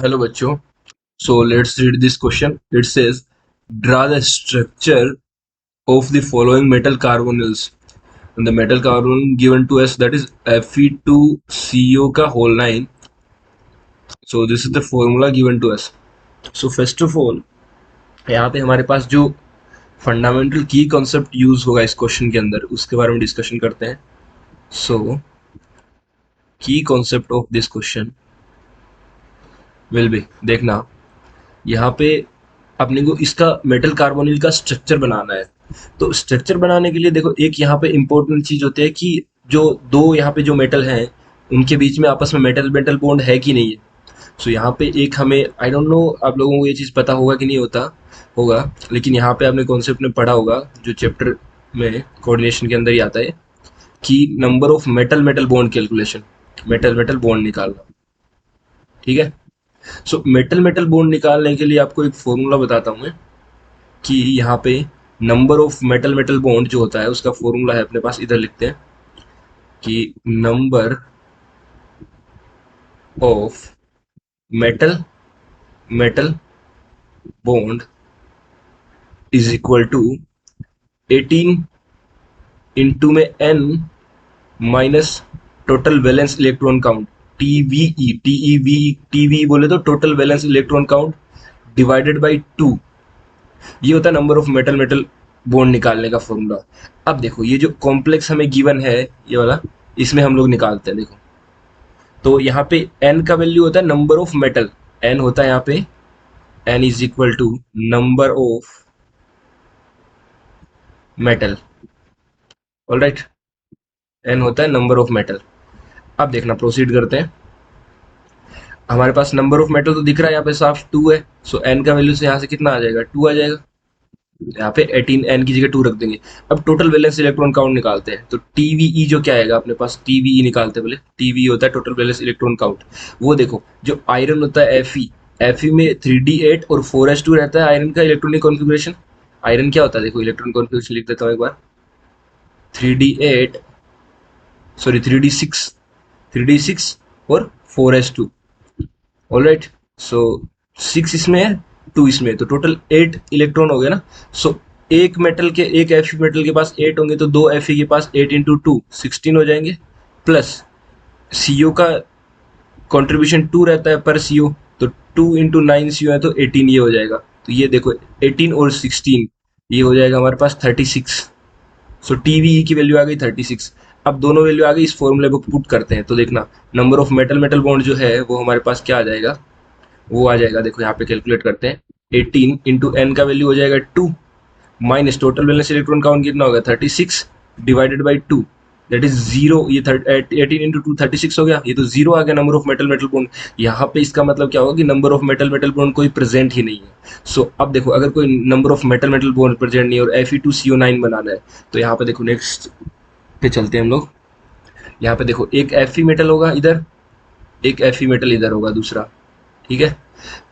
Hello बच्चों. So let's read this question. It says, draw the structure of the following metal carbonyls. And the metal carbonyl given to us, that is Fe2CO का whole 9. So this is the formula given to us. So first of all, यहाँ पे हमारे पास जो fundamental की concept use होगा इस question के अंदर, उसके बारे में डिस्कशन करते हैं. सो की concept of this question will be, देखना यहाँ पे अपने को इसका मेटल कार्बोनिल का स्ट्रक्चर बनाना है. तो स्ट्रक्चर बनाने के लिए देखो, एक यहाँ पे इंपॉर्टेंट चीज होती है कि जो दो यहाँ पे जो मेटल हैं उनके बीच में आपस में मेटल मेटल बॉन्ड है कि नहीं है. सो यहाँ पे एक हमें, आई डोंट नो आप लोगों को ये चीज़ पता होगा कि नहीं होता होगा, लेकिन यहाँ पे आपने कॉन्सेप्ट में पढ़ा होगा जो चैप्टर में कोऑर्डिनेशन के अंदर ही आता है कि number of metal metal bond calculation, metal metal bond निकालना. ठीक है. सो मेटल मेटल बॉन्ड निकालने के लिए आपको एक फॉर्मूला बताता हूँ मैं कि यहाँ पे number of metal metal bond जो होता है उसका फॉर्मूला है अपने पास. इधर लिखते हैं कि number of metal metal bond is equal to 18 into में n minus total valence electron count, TVE. TEV बोले तो total valence electron count divided by 2. ये होता है number of metal metal bond निकालने का फॉर्मूला. अब देखो ये जो कॉम्प्लेक्स हमें गिवन है ये वाला, इसमें हम लोग निकालते हैं. देखो तो यहाँ पे n का वैल्यू होता है नंबर ऑफ मेटल. n होता है यहाँ पे, n is equal to number of metal. Alright, n होता है नंबर ऑफ मेटल. अब देखना, प्रोसीड करते हैं. हमारे पास नंबर ऑफ मेटल तो दिख रहा है यहाँ पे साफ 2 है. सो n का वैल्यू से यहाँ से कितना आ जाएगा, 2 आ जाएगा. यहाँ पे 18, n की जगह 2 रख देंगे. अब टोटल वैलेंस इलेक्ट्रॉन काउंट निकालते हैं. तो TVE जो क्या आएगा अपने पास, TVE निकालते हैं. बोले TVE होता है टोटल वैलेंस इलेक्ट्रॉन काउंट. वो देखो जो आयरन होता है Fe में 3d8 और 4s2 रहता है आयरन का इलेक्ट्रॉनिक कॉन्फ़िगरेशन. आयरन क्या होता है, देखो इलेक्ट्रॉनिक कॉन्फ़िगरेशन लिख देता हूँ एक बार. 3d8, सॉरी 3d6 और 4s2. ऑलराइट. सो 6 इसमें है, 2 इसमें है, तो टोटल 8 इलेक्ट्रॉन हो गया ना. सो एक मेटल के, एक Fe मेटल के पास 8 होंगे तो दो Fe के पास 8 इंटू 2 16 हो जाएंगे. प्लस CO का कंट्रीब्यूशन 2 रहता है पर CO, तो 2 इंटू 9 CO है तो 18 ये हो जाएगा. तो ये देखो 18 और 16 ये हो जाएगा हमारे पास 36. सो TVE की वैल्यू आ गई 36. अब दोनों वैल्यू आ गई, इस फॉर्मूले को पुट करते हैं. तो देखना number of metal metal bond जो है वो हमारे पास क्या आ जाएगा, वो आ जाएगा. देखो यहाँ पे कैलकुलेट करते हैं. 18 इंटू n का वैल्यू हो जाएगा 2 minus total valence electron count कितना होगा 36 डिवाइडेड बाई 2, दैट इज 0. ये 18 इंटू 2 36 हो गया. ये तो 0 आ गया number of metal metal bond. यहाँ पे इसका मतलब क्या होगा कि number of metal metal bond कोई प्रेजेंट ही नहीं है. सो अब देखो अगर कोई number of metal metal bond present नहीं है और Fe2CO9 बनाना है, तो यहाँ पे देखो नेक्स्ट पे चलते हैं हम लोग. यहाँ पे देखो एक Fe मेटल होगा इधर, एक Fe मेटल इधर होगा दूसरा. ठीक है.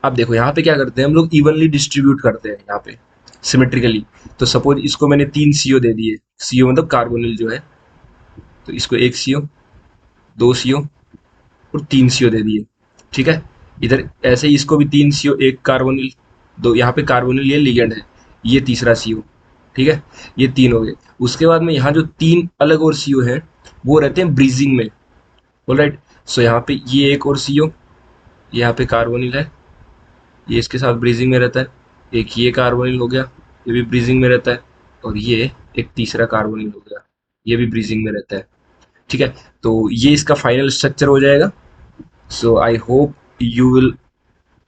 अब देखो यहाँ पे क्या करते हैं हम लोग, इवनली डिस्ट्रीब्यूट करते हैं यहाँ पे सिमेट्रिकली. तो सपोज इसको मैंने 3 CO दे दिए. CO मतलब कार्बोनिल जो है, तो इसको 1 CO, 2 CO और 3 CO दे दिए. ठीक है. इधर ऐसे ही इसको भी 3 CO, 1 कार्बोनिल, दो यहाँ पे कार्बोनिल ये लिगेंड है, ये तीसरा CO. ठीक है. ये 3 हो गए. उसके बाद में यहाँ जो 3 अलग और CO है वो रहते हैं ब्रीजिंग में. ऑलराइट. सो यहाँ पे ये एक और CO, यहाँ पे कार्बोनिल है, ये इसके साथ ब्रीजिंग में रहता है. एक ये कार्बोनिल हो गया, ये भी ब्रीजिंग में रहता है. और ये एक तीसरा कार्बोनिल हो गया, ये भी ब्रीजिंग में रहता है. ठीक है. तो ये इसका फाइनल स्ट्रक्चर हो जाएगा. So I hope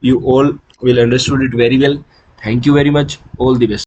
you all will understood it very well. Thank you very much. All the best.